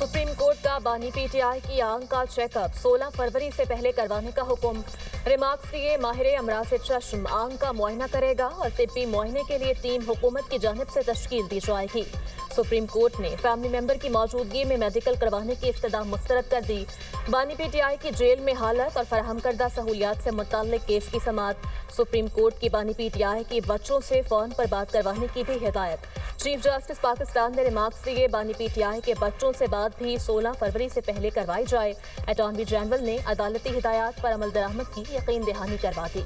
Supreme court का बानी PTI की आंख का चेकअप 16 फरवरी से पहले करवाने का हुक्म। रिमार्क्स दिए माहिर अमराज चश्म आंख का मुआयना करेगा और तिब्बी मुआयने के लिए टीम हुकूमत की जानिब से तश्कील दी जाएगी। सुप्रीम कोर्ट ने फैमिली मेंबर की मौजूदगी में मेडिकल करवाने की इफ्तिदा मुस्तरद कर दी। बानी पीटीआई की जेल में हालत और फराहम करदा सहूलियात से मुताल्लिक केस की समाअत। सुप्रीम कोर्ट की बानी पीटीआई की बच्चों से फोन पर बात करवाने की भी हिदायत। चीफ जस्टिस पाकिस्तान ने रिमार्क्स दिए बानी पीटीआई के बच्चों से बात भी 16 फरवरी से पहले करवाई जाए। अटॉर्नी जनरल ने अदालती हिदायत पर अमल दरामद की यकीन दहानी करवा दी।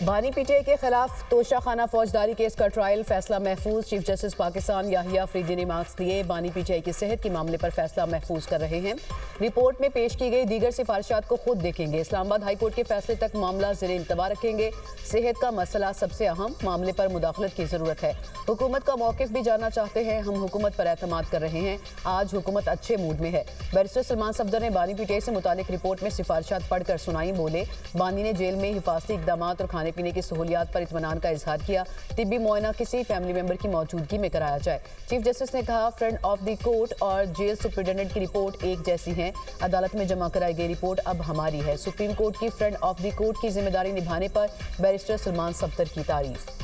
बानी पीटीआई के खिलाफ तोशाखाना फौजदारी केस का ट्रायल फैसला महफूज। चीफ जस्टिस पाकिस्तान याहिया अफरीदी ने रिमार्क्स दिए बानी पीटीआई की सेहत के मामले पर फैसला महफूज कर रहे हैं। रिपोर्ट में पेश की गई दीगर सिफारिशात को खुद देखेंगे। इस्लामाबाद हाई कोर्ट के फैसले तक मामला ज़ेरे इंतबा रखेंगे। सेहत का मसला सबसे अहम, मामले पर मुदाखलत की जरूरत है। हुकूमत का मौक़िफ़ भी जानना चाहते हैं। हम हुकूमत पर एतमाद कर रहे हैं। आज हुकूमत अच्छे मूड में है। बैरिस्टर सलमान सफदर ने बानी पीटीआई से मुतालिक रिपोर्ट में सिफारिशात पढ़कर सुनाई। बोले बानी ने जेल में हिफाजती इक़दाम और खाने पीने की सहूलियात पर इत्मीनान का इजहार किया। तिब्बी मुआयना किसी फैमिली मेंबर की मौजूदगी में कराया जाए। चीफ जस्टिस ने कहा फ्रंट ऑफ द कोर्ट और जेल सुप्रिटेंडेंट की रिपोर्ट एक जैसी हैं। अदालत में जमा कराई गई रिपोर्ट अब हमारी है। सुप्रीम कोर्ट की फ्रंट ऑफ द कोर्ट की जिम्मेदारी निभाने पर बैरिस्टर सलमान सफदर की तारीफ।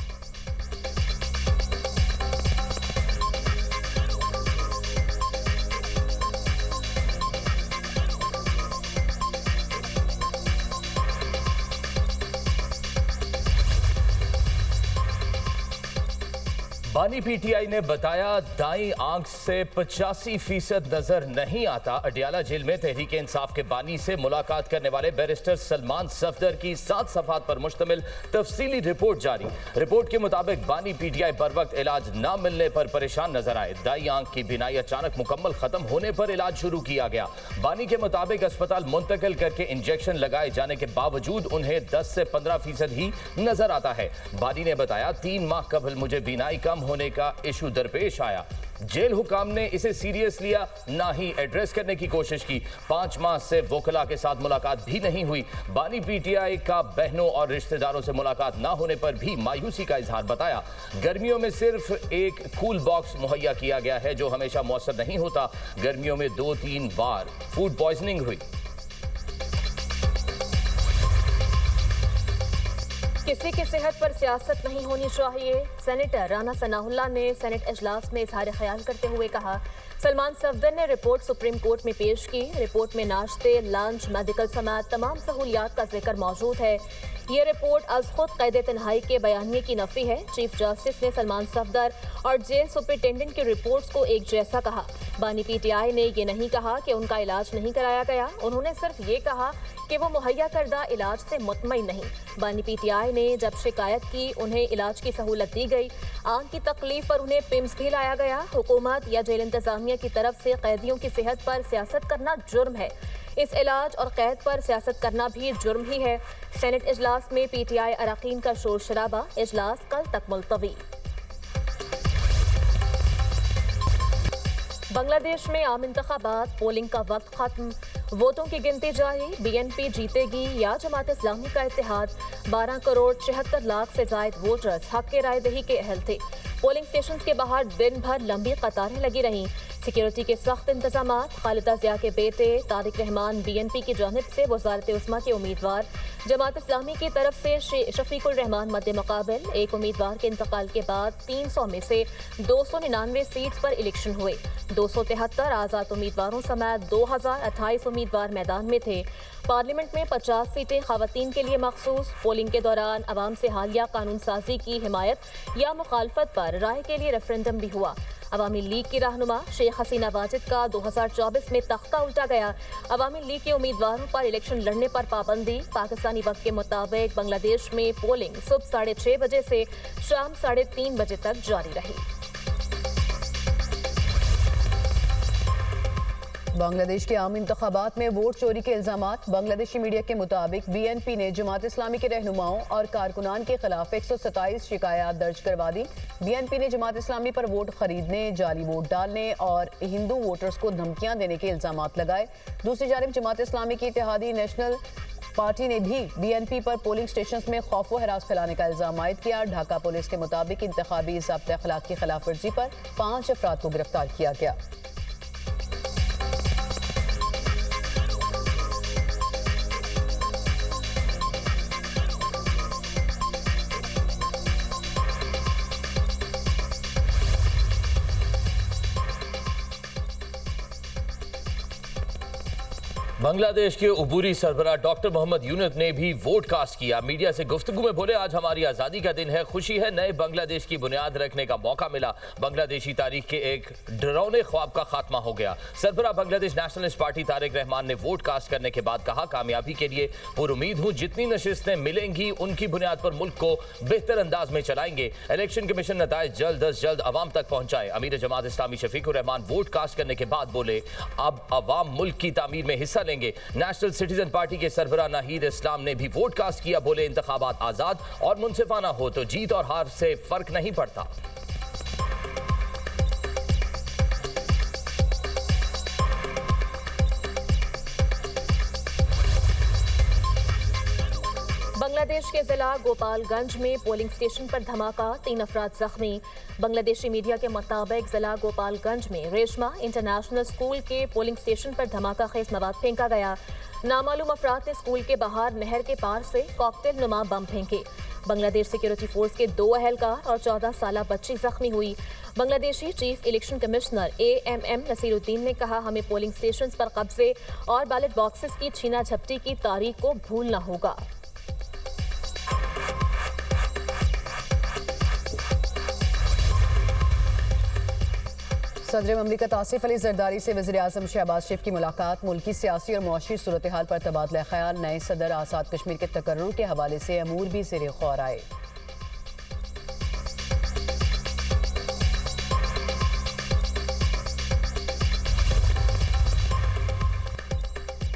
बानी पीटीआई ने बताया दाईं आंख से 85% नजर नहीं आता। अडियाला जेल में तहरीक इंसाफ के बानी से मुलाकात करने वाले बैरिस्टर सलमान सफदर की 7 सफ़हात पर मुश्तमिल तफसीली रिपोर्ट जारी। रिपोर्ट के मुताबिक बानी पीटीआई बर वक्त इलाज न मिलने पर परेशान नजर आए। दाईं आंख की बीनाई अचानक मुकम्मल खत्म होने पर इलाज शुरू किया गया। बानी के मुताबिक अस्पताल मुंतकिल करके इंजेक्शन लगाए जाने के बावजूद उन्हें 10 से 15% ही नजर आता है। बानी ने बताया 3 माह कबल मुझे बीनाई कम होने का इशू दरपेश आया। जेल हुकाम ने इसे सीरियस लिया, ना ही एड्रेस करने की कोशिश की। 5 माह से वकला के साथ मुलाकात भी नहीं हुई। बानी पीटीआई का बहनों और रिश्तेदारों से मुलाकात ना होने पर भी मायूसी का इजहार बताया। गर्मियों में सिर्फ एक कूल बॉक्स मुहैया किया गया है जो हमेशा मौसर नहीं होता। गर्मियों में 2-3 बार फूड पॉइजनिंग हुई। किसी की सेहत पर सियासत नहीं होनी चाहिए। सेनेटर राना सनाउल्लाह ने सेनेट इजलास में इजहार ख्याल करते हुए कहा सलमान सफदर ने रिपोर्ट सुप्रीम कोर्ट में पेश की। रिपोर्ट में नाश्ते, लंच, मेडिकल समेत तमाम सहूलियात का जिक्र मौजूद है। ये रिपोर्ट अज खुद कैद तन्हाई के बयानिए की नफी है। चीफ जस्टिस ने सलमान सफदर और जेल सुपरिटेंडेंट की रिपोर्ट्स को एक जैसा कहा। बानी पीटीआई ने ये नहीं कहा कि उनका इलाज नहीं कराया गया। उन्होंने सिर्फ ये कहा कि वो मुहैया करदा इलाज से मुतमईन नहीं। बानी पीटीआई ने जब शिकायत की उन्हें इलाज की सहूलत दी गई। आंख की तकलीफ पर उन्हें पिम्स भी लाया गया। हुकूमत या जेल इंतजामिया की तरफ से कैदियों की सेहत पर सियासत करना जुर्म है। इस इलाज और कैद पर सियासत करना भी जुर्म ही है। सेनेट इजलास में पीटीआई अरकान का शोर शराबा। इजलास कल तक मुलतवी। बांग्लादेश में आम इंतखाबात, पोलिंग का वक्त खत्म, वोटों की गिनती जारी। बीएनपी जीतेगी या जमात इस्लामी का इत्तेहाद। 12 करोड़ 76 लाख से जायद वोटर्स हक के राय दही के अहल थे। पोलिंग स्टेशन के बाहर दिन भर लंबी कतारें लगी रहीं। सिक्योरिटी के सख्त इंतजाम। खालिदा जिया के बेटे तारिक रहमान बीएनपी की जानिब से वजारत उस्मा के उम्मीदवार। जमात इस्लामी की तरफ से शफीकुल रहमान मद्दे मुकाबिल। एक उम्मीदवार के इंतकाल के बाद 300 में से 299 सीट्स पर इलेक्शन हुए। 273 आज़ाद उम्मीदवारों समेत 2028 उम्मीदवार मैदान में थे। पार्लियामेंट में 50 सीटें खवातीन के लिए मखसूस। पोलिंग के दौरान अवाम से हालिया कानून साजी की हिमायत या मुखालफत पर राय के लिए रेफरेंडम भी हुआ। अवामी लीग की रहनुमा शेख हसीना वाजिद का 2024 में तख्ता उल्टा गया। अवामी लीग के उम्मीदवारों पर इलेक्शन लड़ने पर पाबंदी। पाकिस्तानी वक्त के मुताबिक बांग्लादेश में पोलिंग सुबह 6:30 बजे से शाम 3:30 बजे तक जारी रही। बांग्लादेश के आम इंतखाबात में वोट चोरी के इल्जामात। बांग्लादेशी मीडिया के मुताबिक बीएनपी ने जमात इस्लामी के रहनुमाओं और कारकुनान के खिलाफ 127 शिकायत दर्ज करवा दी। बीएनपी ने जमात इस्लामी पर वोट खरीदने, जाली वोट डालने और हिंदू वोटर्स को धमकियां देने के इल्जामात लगाए। दूसरी जानिब जमात इस्लामी की इत्तेहादी नेशनल पार्टी ने भी बीएनपी पर पोलिंग स्टेशन में खौफ व हरास फैलाने का इल्जाम आयद किया। ढाका पुलिस के मुताबिक इंतखाबी ज़ाब्ते अखलाक की खिलाफ वर्जी पर 5 अफराद को गिरफ्तार किया गया। बांग्लादेश के उबूरी सरबराह डॉक्टर मोहम्मद यूनुस ने भी वोट कास्ट किया। मीडिया से गुफ्तगू में बोले, आज हमारी आज़ादी का दिन है, खुशी है, नए बांग्लादेश की बुनियाद रखने का मौका मिला। बांग्लादेशी तारीख के एक डरावने ख्वाब का खात्मा हो गया। सरबराह बांग्लादेश नेशनलिस्ट पार्टी तारिक रहमान ने वोट कास्ट करने के बाद कहा, कामयाबी के लिए पुरुमीद हूँ, जितनी नशिस्तें मिलेंगी उनकी बुनियाद पर मुल्क को बेहतर अंदाज में चलाएंगे। इलेक्शन कमीशन नताइज जल्द अज जल्द अवाम तक पहुंचाए। अमीर जमात इस्लामी शफीकुर रहमान वोट कास्ट करने के बाद बोले, अब अवाम मुल्क की तामीर में हिस्सा लेंगे। नेशनल सिटीजन पार्टी के सरबराह नाहीद इस्लाम ने भी वोट कास्ट किया। बोले, इंतखाबात आजाद और मुनसिफाना हो तो जीत और हार से फर्क नहीं पड़ता। बांग्लादेश के जिला गोपालगंज में पोलिंग स्टेशन पर धमाका, 3 अफराद जख्मी। बांग्लादेशी मीडिया के मुताबिक जिला गोपालगंज में रेशमा इंटरनेशनल स्कूल के पोलिंग स्टेशन पर धमाका खेज मवाद फेंका गया। नामालूम अफराद ने स्कूल के बाहर नहर के पार से कॉकटेल नुमा बम फेंके। बांग्लादेश सिक्योरिटी फोर्स के 2 अहलकार और 14 साला बच्ची जख्मी हुई। Bangladeshi chief election commissioner AMM Nasiruddin ने कहा, हमें पोलिंग स्टेशन पर कब्जे और बैलेट बॉक्सेस की छीना झपटी की तारीख को भूलना होगा। सदर ममलिकत आसिफ अली जरदारी से वज़ीर आज़म शहबाज शरीफ की मुलाकात। मुल्की सियासी और मुआशी सूरत हाल पर तबादला ख्याल। नए सदर आज़ाद कश्मीर के तकर्रुर के हवाले से अमूर भी ज़ेर गौर आए।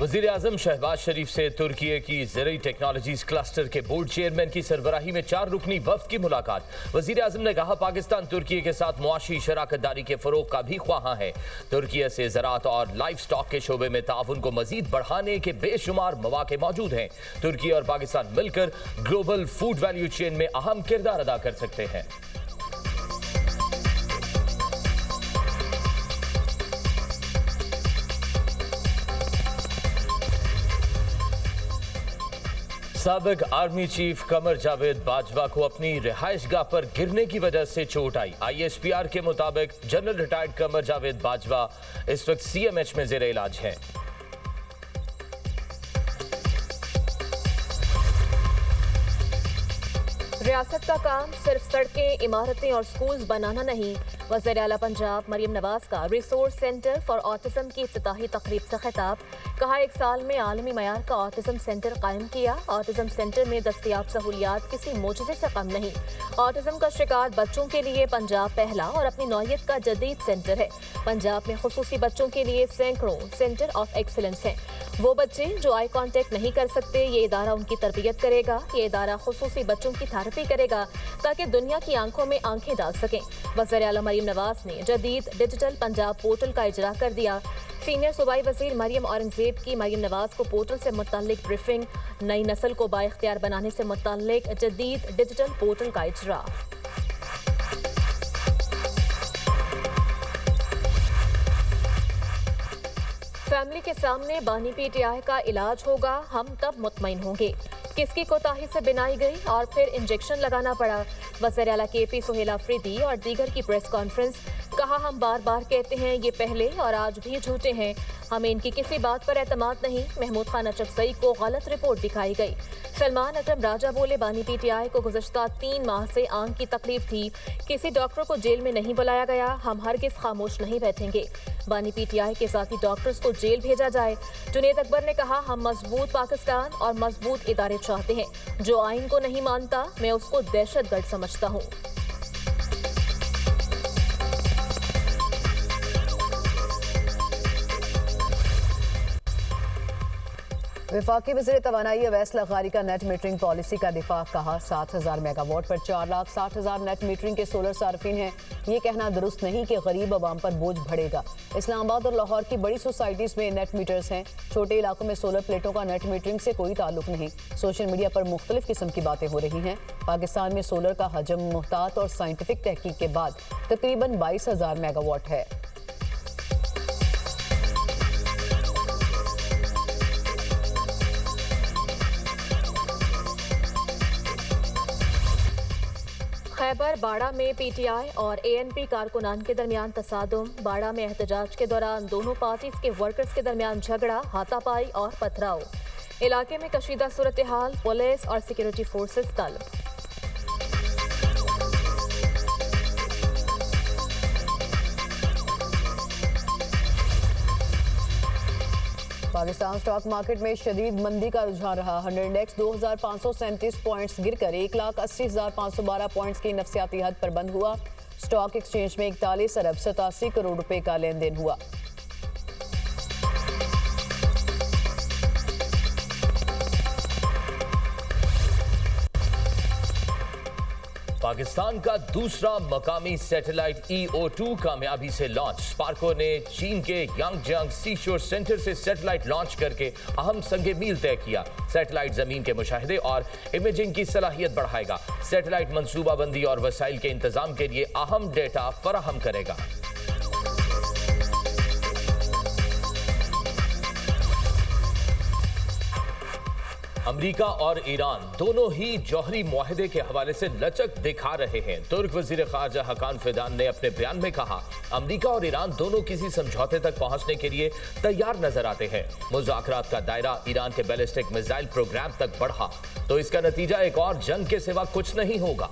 वज़ीर आज़म शहबाज शरीफ से तुर्की की ज़रूरी टेक्नोलॉजीज क्लस्टर के बोर्ड चेयरमैन की सरबराही में 4 रुकनी वफ्द की मुलाकात। वज़ीर आज़म ने कहा, पाकिस्तान तुर्की के साथ मुआशी शराकतदारी के फ़रोग़ का भी ख्वाहां है। तुर्की से ज़राअत और लाइफ स्टॉक के शोबे में ताउन को मज़ीद बढ़ाने के बेशुमार मौक़े मौजूद हैं। तुर्की और पाकिस्तान मिलकर ग्लोबल फूड वैल्यू चेन में अहम किरदार अदा कर सकते हैं। साबिक आर्मी चीफ कमर जावेद बाजवा को अपनी रिहाइशगाह पर गिरने की वजह से चोट आई। ISPR के मुताबिक जनरल रिटायर्ड कमर जावेद बाजवा इस वक्त CMH में जेर इलाज हैं। रियासत का काम सिर्फ सड़कें, इमारतें और स्कूल्स बनाना नहीं। वज़ीर आला पंजाब मरियम नवाज का रिसोर्स सेंटर फॉर ऑटिज्म की इफ्तिताही तकरीब से खिताब। कहा, 1 साल में आलमी मयार का ऑटिज्म सेंटर कायम किया। ऑटिज्म सेंटर में दस्तयाब सहूलियात किसी मोजज़े से कम नहीं। ऑटिज्म का शिकार बच्चों के लिए पंजाब पहला और अपनी नौयत का जदीद सेंटर है। पंजाब में खुसूसी बच्चों के लिए सैकड़ों सेंटर ऑफ एक्सीलेंस हैं। वो बच्चे जो आई कॉन्टेक्ट नहीं कर सकते, ये इदारा उनकी तरबियत करेगा। ये इदारा खुसूसी बच्चों की थेरेपी करेगा ताकि दुनिया की आंखों में आंखें डाल सकें। वज़ीर आला मरियम नवाज ने जदीद डिजिटल पंजाब पोर्टल का इजरा कर दिया। सीनियर सूबाई वज़ीर मरियम औरंगजेब की मरियम नवाज को पोर्टल से मुतल्लिक ब्रीफिंग। नई नस्ल को बाइख्तियार बनाने से मुतल्लिक जदीद डिजिटल पोर्टल का इजरा। फैमिली के सामने बानी PTI का इलाज होगा, हम तब मुतमईन होंगे। किसकी कोताही से बिनाई गई और फिर इंजेक्शन लगाना पड़ा। वज़ीर आला KP सुहेल अफरीदी और दीगर की प्रेस कॉन्फ्रेंस। कहा, हम बार बार कहते हैं ये पहले और आज भी झूठे हैं, हमें इनकी किसी बात पर एतमाद नहीं। महमूद खान अचकज़ई को गलत रिपोर्ट दिखाई गई। सलमान अकरम राजा बोले, बानी PTI को गुज़श्ता 3 माह से आंख की तकलीफ थी, किसी डॉक्टर को जेल में नहीं बुलाया गया, हम हरगिज़ खामोश नहीं बैठेंगे। बानी PTI के साथी डॉक्टर्स को जेल भेजा जाए। जुनेद अकबर ने कहा, हम मजबूत पाकिस्तान और मजबूत इदारे चाहते हैं। जो आइन को नहीं मानता, मैं उसको दहशतगर्द समझता हूँ। वफाकी वज़ीर तवानाई अवैस लग़ारी का नेट मीटरिंग पॉलिसी का दिफा, कहा 7,000 मेगावाट पर 4,60,000 नेट मीटरिंग के सोलर सार्फिन हैं। ये कहना दुरुस्त नहीं कि गरीब आवाम पर बोझ बढ़ेगा। इस्लामाबाद और लाहौर की बड़ी सोसाइटीज़ में नेट मीटर्स हैं। छोटे इलाकों में सोलर प्लेटों का नेट मीटरिंग से कोई ताल्लुक नहीं। सोशल मीडिया पर मुख्तलिफ किस्म की बातें हो रही हैं। पाकिस्तान में सोलर का हजम मुहतात और साइंटिफिक तहकीक के बाद तकरीबन 22,000 मेगावाट है। खैबर बाड़ा में पीटीआई और एएनपी कारकुनान के दरमियान तसादुम। बाड़ा में एहतजाज के दौरान दोनों पार्टीज के वर्कर्स के दरमियान झगड़ा, हाथापाई और पथराव। इलाके में कशीदा सूरत हाल, पुलिस और सिक्योरिटी फोर्सेस तलब। पाकिस्तान स्टॉक मार्केट में शदीद मंदी का रुझान रहा। 100 इंडेक्स 2,537 पॉइंट्स गिरकर 1,80,512 पॉइंट्स की नफसियाती हद पर बंद हुआ। स्टॉक एक्सचेंज में 41 अरब 87 करोड़ रुपए का लेन देन हुआ। पाकिस्तान का दूसरा मकामी सैटेलाइट EO2 कामयाबी से लॉन्च। स्पार्को ने चीन के यांगजियांग सीशोर सेंटर से सैटेलाइट लॉन्च करके अहम संग मील तय किया। सैटेलाइट जमीन के मुशाहिदे और इमेजिंग की सलाहियत बढ़ाएगा। सैटेलाइट मंसूबाबंदी और वसाइल के इंतजाम के लिए अहम डेटा फराहम करेगा। अमेरिका और ईरान दोनों ही जौहरी मुआहदे के हवाले से लचक दिखा रहे हैं। तुर्क वजीर खारजा हकान फिदान ने अपने बयान में कहा, अमेरिका और ईरान दोनों किसी समझौते तक पहुंचने के लिए तैयार नजर आते हैं। मुज़ाकरात का दायरा ईरान के बैलिस्टिक मिसाइल प्रोग्राम तक बढ़ा तो इसका नतीजा एक और जंग के सिवा कुछ नहीं होगा।